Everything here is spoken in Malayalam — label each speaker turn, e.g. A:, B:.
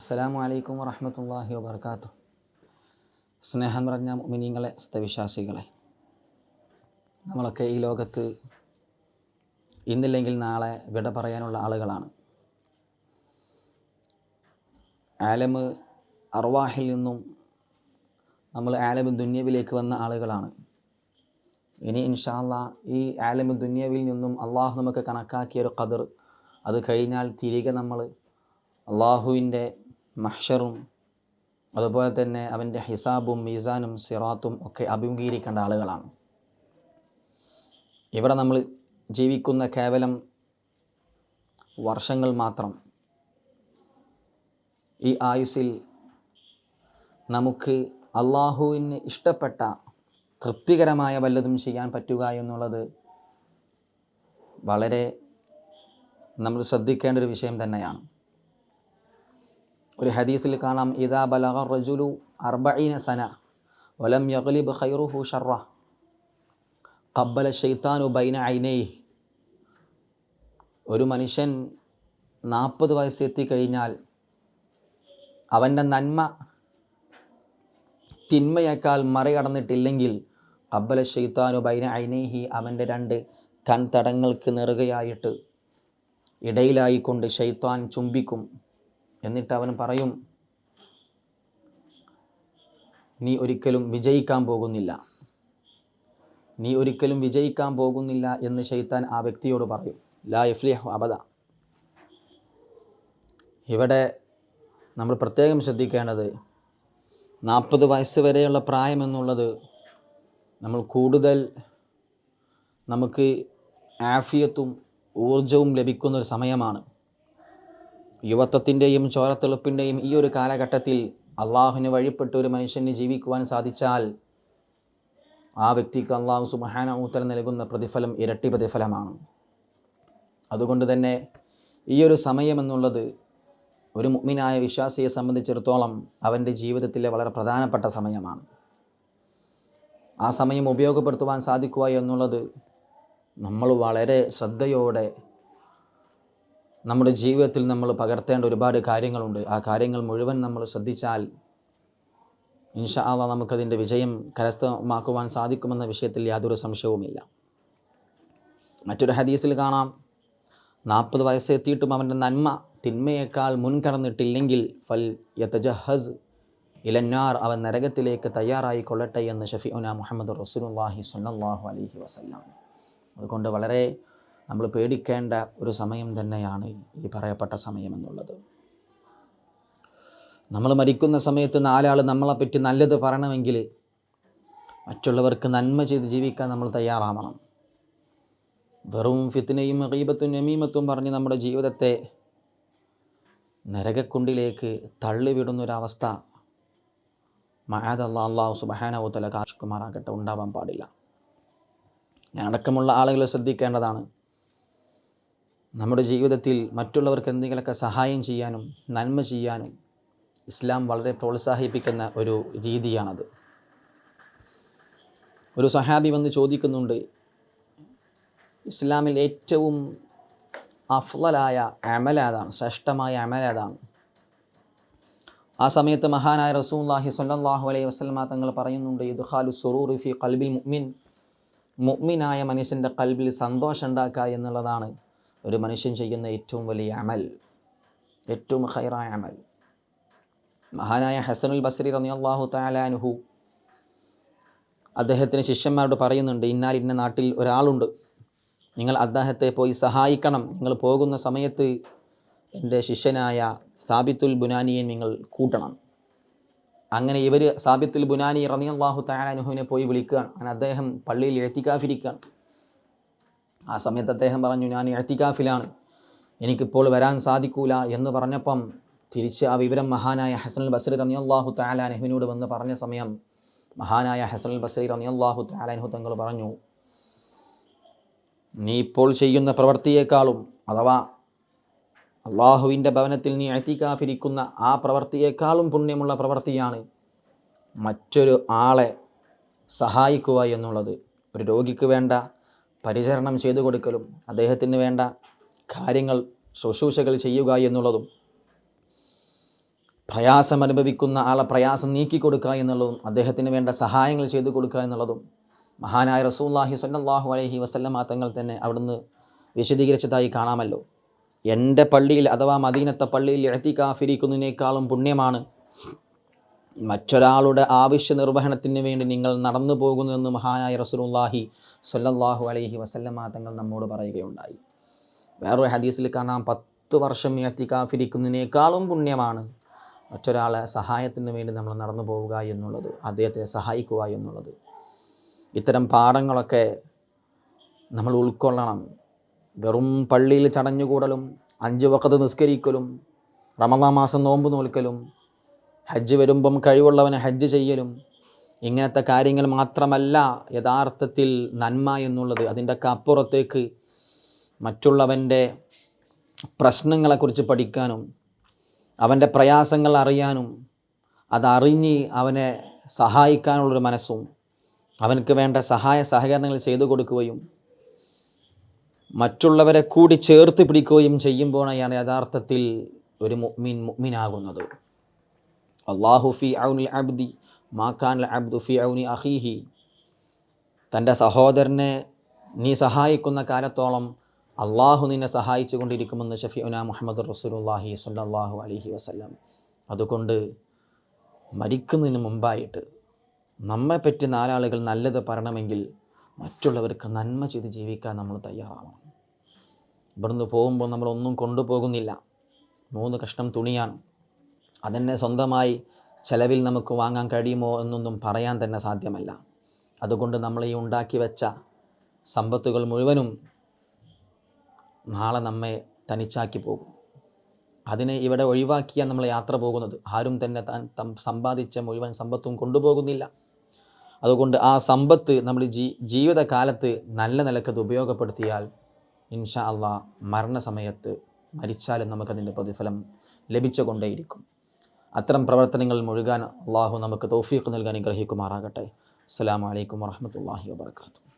A: അസ്സലാമു അലൈക്കും വറഹ്മത്തുള്ളാഹി വബറകാതുഹു. സ്നേഹം നിറഞ്ഞ മുഅ്മിനീങ്ങളെ, സത്യവിശ്വാസികളെ, നമ്മളൊക്കെ ഈ ലോകത്ത് ഇന്നില്ലെങ്കിൽ നാളെ വിട പറയാനുള്ള ആളുകളാണ്. ആലമ് അർവാഹിൽ നിന്നും നമ്മൾ ആലമ് ദുന്യവിലേക്ക് വന്ന ആളുകളാണ്. ഇനി ഇൻഷാ അല്ലാഹ് ഈ ആലമ് ദുന്യവിൽ നിന്നും അള്ളാഹു നമുക്ക് കണക്കാക്കിയൊരു ഖദർ, അത് കഴിഞ്ഞാൽ തിരികെ നമ്മൾ അള്ളാഹുവിൻ്റെ മഹ്ശറും അതുപോലെ തന്നെ അവൻ്റെ ഹിസാബും മീസാനും സിറാത്തും ഒക്കെ അഭിമുഖീകരിക്കേണ്ട ആളുകളാണ്. ഇവിടെ നമ്മൾ ജീവിക്കുന്ന കേവലം വർഷങ്ങൾ മാത്രം. ഈ ആയുസ്സിൽ നമുക്ക് അള്ളാഹുവിന് ഇഷ്ടപ്പെട്ട തൃപ്തികരമായ വല്ലതും ചെയ്യാൻ പറ്റുക എന്നുള്ളത് വളരെ നമ്മൾ ശ്രദ്ധിക്കേണ്ട ഒരു വിഷയം തന്നെയാണ്. ഒരു ഹദീസിൽ കാണാം, ഇദാ ബലഗ റജുലു 40 സന വലം യഗ്ലിബ് ഖൈറുഹു ശർറ ഖബ്ബല ശൈത്താനു ബൈന ഐനൈഹി. ഒരു മനുഷ്യൻ 40 വയസ്സെത്തിക്കഴിഞ്ഞാൽ അവൻ്റെ നന്മ തിന്മയേക്കാൾ മറികടന്നിട്ടില്ലെങ്കിൽ ഖബ്ബല ശൈത്താനു ബൈന ഐനൈഹി, അവൻ്റെ 2 കൺതടങ്ങൾക്ക് നെറുകയായിട്ട് ഇടയിലായിക്കൊണ്ട് ശൈത്താൻ ചുംബിക്കും. എന്നിട്ട് അവൻ പറയും, നീ ഒരിക്കലും വിജയിക്കാൻ പോകുന്നില്ല, നീ ഒരിക്കലും വിജയിക്കാൻ പോകുന്നില്ല എന്ന് ശൈത്താൻ ആ വ്യക്തിയോട് പറയും. ലാ യഫ്ലിഹു അബദ. ഇവിടെ നമ്മൾ പ്രത്യേകം ശ്രദ്ധിക്കേണ്ടത്, 40 വയസ്സ് വരെയുള്ള പ്രായം എന്നുള്ളത് നമ്മൾ കൂടുതൽ നമുക്ക് ആഫിയത്തും ഊർജവും ലഭിക്കുന്നൊരു സമയമാണ്. യുവത്വത്തിൻ്റെയും ചോരത്തിളപ്പിൻ്റെയും ഈ ഒരു കാലഘട്ടത്തിൽ അള്ളാഹുവിന് വഴിപ്പെട്ട് ഒരു മനുഷ്യന് ജീവിക്കുവാൻ സാധിച്ചാൽ ആ വ്യക്തിക്ക് അള്ളാഹു സുബ്ഹാനഹു വ തആല നൽകുന്ന പ്രതിഫലം ഇരട്ടി പ്രതിഫലമാണ്. അതുകൊണ്ട് തന്നെ ഈ ഒരു സമയം എന്നുള്ളത് ഒരു മുഅ്മിനായ വിശ്വാസിയെ സംബന്ധിച്ചിടത്തോളം അവൻ്റെ ജീവിതത്തിലെ വളരെ പ്രധാനപ്പെട്ട സമയമാണ്. ആ സമയം ഉപയോഗപ്പെടുത്തുവാൻ സാധിക്കുക എന്നുള്ളത് നമ്മൾ വളരെ ശ്രദ്ധയോടെ നമ്മുടെ ജീവിതത്തിൽ നമ്മൾ പകർത്തേണ്ട ഒരുപാട് കാര്യങ്ങളുണ്ട്. ആ കാര്യങ്ങൾ മുഴുവൻ നമ്മൾ ശ്രദ്ധിച്ചാൽ ഇൻഷാ അല്ലാഹ് നമുക്കതിൻ്റെ വിജയം കരസ്ഥമാക്കുവാൻ സാധിക്കുമെന്ന വിഷയത്തിൽ യാതൊരു സംശയവുമില്ല. മറ്റൊരു ഹദീസിൽ കാണാം, 40 വയസ്സെത്തിയിട്ടും അവൻ്റെ നന്മ തിന്മയേക്കാൾ മുൻകടന്നിട്ടില്ലെങ്കിൽ ഫൽ യതജഹസ് ഇലന്നാർ, അവൻ നരകത്തിലേക്ക് തയ്യാറായി കൊള്ളട്ടെ എന്ന് ഷഫീഉനാ മുഹമ്മദ് റസൂലുള്ളാഹി സ്വല്ലല്ലാഹു അലൈഹി വസല്ലം. അതുകൊണ്ട് വളരെ നമ്മൾ പേടിക്കേണ്ട ഒരു സമയം തന്നെയാണ് ഈ പറയപ്പെട്ട സമയം എന്നുള്ളത്. നമ്മൾ മരിക്കുന്ന സമയത്ത് 4 ആൾ നമ്മളെപ്പറ്റി നല്ലത് പറയണമെങ്കിൽ മറ്റുള്ളവർക്ക് നന്മ ചെയ്ത് ജീവിക്കാൻ നമ്മൾ തയ്യാറാവണം. വെറും ഫിത്നയും ഗീബത്തും നമീമത്തും പറഞ്ഞ് നമ്മുടെ ജീവിതത്തെ നരകക്കുണ്ടിലേക്ക് തള്ളിവിടുന്നൊരവസ്ഥ മഅദല്ലാഹ്, അല്ലാഹു സുബ്ഹാനഹു വ തആല കാക്കുമാറാകട്ടെ, ഉണ്ടാവാൻ പാടില്ല. ഞാനടക്കമുള്ള ആളുകൾ ശ്രദ്ധിക്കേണ്ടതാണ്. നമ്മുടെ ജീവിതത്തിൽ മറ്റുള്ളവർക്ക് എന്തെങ്കിലുമൊക്കെ സഹായം ചെയ്യാനും നന്മ ചെയ്യാനും ഇസ്ലാം വളരെ പ്രോത്സാഹിപ്പിക്കുന്ന ഒരു രീതിയാണത്. ഒരു സഹാബി വന്ന് ചോദിക്കുന്നുണ്ട്, ഇസ്ലാമിൽ ഏറ്റവും അഫ്ളലായ അമലേതാണ്, ശ്രേഷ്ഠമായ അമലേതാണ്? ആ സമയത്ത് മഹാനായ റസൂലുള്ളാഹി സ്വല്ലല്ലാഹു അലൈഹി വസല്ലമ തങ്ങൾ പറയുന്നുണ്ട്, ഇദ്ഖാലു സുറൂറി ഫി ഖൽബിൽ മുഅ്മിൻ, മുഅ്മിനായ മനുഷ്യൻ്റെ ഖൽബിൽ സന്തോഷം ഉണ്ടാക്കുക എന്നുള്ളതാണ് ഒരു മനുഷ്യൻ ചെയ്യുന്ന ഏറ്റവും വലിയ അമൽ, ഏറ്റവും ഖൈറായ അമൽ. മഹാനായ ഹസനുൽ ബസ്രി റളിയല്ലാഹു തആല അൻഹു അദ്ദേഹത്തിന് ശിഷ്യന്മാരോട് പറയുന്നുണ്ട്, ഇന്ന നാട്ടിൽ ഒരാളുണ്ട്, നിങ്ങൾ അദ്ദേഹത്തെ പോയി സഹായിക്കണം. നിങ്ങൾ പോകുന്ന സമയത്ത് എൻ്റെ ശിഷ്യനായ സാബിത്തുൽ ബുനാനിയെ നിങ്ങൾ കൂട്ടണം. അങ്ങനെ ഇവർ സാബിത്തുൽ ബുനാനി റളിയല്ലാഹു തആല അൻഹുവിനെ പോയി വിളിക്കുകയാണ്. അങ്ങനെ അദ്ദേഹം പള്ളിയിൽ ഇഅ്തികാഫിരിക്കുകയാണ്. ആ സമയത്ത് അദ്ദേഹം പറഞ്ഞു, ഞാൻ ഇഅ്തികാഫിലാണ്, എനിക്കിപ്പോൾ വരാൻ സാധിക്കൂല എന്ന് പറഞ്ഞപ്പം തിരിച്ച് ആ വിവരം മഹാനായ ഹസനുൽ ബസ്രി റളിയല്ലാഹു തആല അൻഹുവിനോട് വന്ന് പറഞ്ഞ സമയം മഹാനായ ഹസനുൽ ബസ്രി റളിയല്ലാഹു തആല അൻഹു തങ്ങൾ പറഞ്ഞു, നീ ഇപ്പോൾ ചെയ്യുന്ന പ്രവൃത്തിയേക്കാളും, അഥവാ അള്ളാഹുവിൻ്റെ ഭവനത്തിൽ നീ ഇഅ്തികാഫിരിക്കുന്ന ആ പ്രവൃത്തിയേക്കാളും പുണ്യമുള്ള പ്രവൃത്തിയാണ് മറ്റൊരു ആളെ സഹായിക്കുക എന്നുള്ളത്. ഒരു രോഗിക്ക് വേണ്ട പരിചരണം ചെയ്തു കൊടുക്കലും അദ്ദേഹത്തിന് വേണ്ട കാര്യങ്ങൾ ശുശ്രൂഷകൾ ചെയ്യുക എന്നുള്ളതും പ്രയാസം അനുഭവിക്കുന്ന ആളെ പ്രയാസം നീക്കിക്കൊടുക്കുക എന്നുള്ളതും അദ്ദേഹത്തിന് വേണ്ട സഹായങ്ങൾ ചെയ്തു കൊടുക്കുക എന്നുള്ളതും മഹാനായ റസൂലുള്ളാഹി സ്വല്ലല്ലാഹു അലൈഹി വസല്ലമ തങ്ങൾ തന്നെ അവിടുന്ന് വിശദീകരിച്ചതായി കാണാമല്ലോ. എൻ്റെ പള്ളിയിൽ അഥവാ മദീനത്തെ പള്ളിയിൽ ഇഅ്തികാഫിരിക്കുന്നതിനേക്കാളും പുണ്യമാണ് മറ്റൊരാളുടെ ആവശ്യ നിർവഹണത്തിന് വേണ്ടി നിങ്ങൾ നടന്നു പോകുന്നതെന്ന് മഹാനായ റസൂലുള്ളാഹി സ്വല്ലല്ലാഹു അലൈഹി വസല്ലമ തങ്ങൾ നമ്മോട് പറയുകയുണ്ടായി. വേറൊരു ഹദീസിൽ കാണാം 10 വർഷം ഇഅ്തികാഫിരിക്കുന്നതിനേക്കാളും പുണ്യമാണ് മറ്റൊരാളെ സഹായത്തിന് വേണ്ടി നമ്മൾ നടന്നു പോവുക എന്നുള്ളത്, അദ്ദേഹത്തെ സഹായിക്കുക എന്നുള്ളത്. ഇത്തരം പാഠങ്ങളൊക്കെ നമ്മൾ ഉൾക്കൊള്ളണം. വെറും പള്ളിയിൽ ചടഞ്ഞുകൂടലും 5 വഖത്ത് നിസ്കരിക്കലും റമദാൻ മാസം നോമ്പ് നോൽക്കലും ഹജ്ജ് വരുമ്പം കഴിവുള്ളവന് ഹജ്ജ് ചെയ്യലും ഇങ്ങനത്തെ കാര്യങ്ങൾ മാത്രമല്ല യഥാർത്ഥത്തിൽ നന്മ എന്നുള്ളത്. അതിൻ്റെയൊക്കെ അപ്പുറത്തേക്ക് മറ്റുള്ളവൻ്റെ പ്രശ്നങ്ങളെക്കുറിച്ച് പഠിക്കാനും അവൻ്റെ പ്രയാസങ്ങൾ അറിയാനും അതറിഞ്ഞ് അവനെ സഹായിക്കാനുള്ളൊരു മനസ്സും അവനക്ക് വേണ്ട സഹായ സഹകരണങ്ങൾ ചെയ്തു കൊടുക്കുകയും മറ്റുള്ളവരെ കൂടി ചേർത്ത് പിടിക്കുകയും ചെയ്യുമ്പോഴാണ് യഥാർത്ഥത്തിൽ ഒരു മുഅ്മിനാകുന്നത്. അല്ലാഹു ഫി ഔനിൽ അബ്ദി മാ കാനൽ അബ്ദു ഫി ഔനി അഖീഹി. തൻ്റെ സഹോദരനെ നീ സഹായിക്കുന്ന കാലത്തോളം അള്ളാഹു നിന്നെ സഹായിച്ചു കൊണ്ടിരിക്കുമെന്ന് ഷഫീഉനാ മുഹമ്മദ് റസൂലുള്ളാഹി സ്വല്ലല്ലാഹു അലൈഹി വസല്ലം. അതുകൊണ്ട് മരിക്കുന്നതിന് മുമ്പായിട്ട് നമ്മെപ്പറ്റി 4 ആളുകൾ നല്ലത് പറയണമെങ്കിൽ മറ്റുള്ളവർക്ക് നന്മ ചെയ്ത് ജീവിക്കാൻ നമ്മൾ തയ്യാറാവണം. ഇവിടുന്ന് പോകുമ്പോൾ നമ്മളൊന്നും കൊണ്ടുപോകുന്നില്ല. 3 കഷ്ണം തുണിയാണ്. അതെന്നെ സ്വന്തമായി ചിലവിൽ നമുക്ക് വാങ്ങാൻ കഴിയുമോ എന്നൊന്നും പറയാൻ തന്നെ സാധ്യമല്ല. അതുകൊണ്ട് നമ്മൾ ഈ ഉണ്ടാക്കി വെച്ച സമ്പത്തുകൾ മുഴുവനും നാളെ നമ്മെ തനിച്ചാക്കി പോകും. അതിനെ ഇവിടെ ഒഴിവാക്കിയാൽ നമ്മൾ യാത്ര പോകുന്നത്. ആരും തന്നെ താൻ സമ്പാദിച്ച മുഴുവൻ സമ്പത്തും കൊണ്ടുപോകുന്നില്ല. അതുകൊണ്ട് ആ സമ്പത്ത് നമ്മൾ ജീവിതകാലത്ത് നല്ല നിലക്കത് ഉപയോഗപ്പെടുത്തിയാൽ ഇൻഷാ അള്ളാഹ് മരണസമയത്ത് മരിച്ചാലും നമുക്കതിൻ്റെ പ്രതിഫലം ലഭിച്ചുകൊണ്ടേയിരിക്കും. അത്തരം പ്രവർത്തനങ്ങൾ മുഴുകാൻ അള്ളാഹു നമുക്ക് തൗഫീഖ് നൽകാൻ അനുഗ്രഹിക്കുമാറാകട്ടെ. അസ്സലാമു അലൈക്കും വറഹ്മത്തുള്ളാഹി വബറകാതുഹു.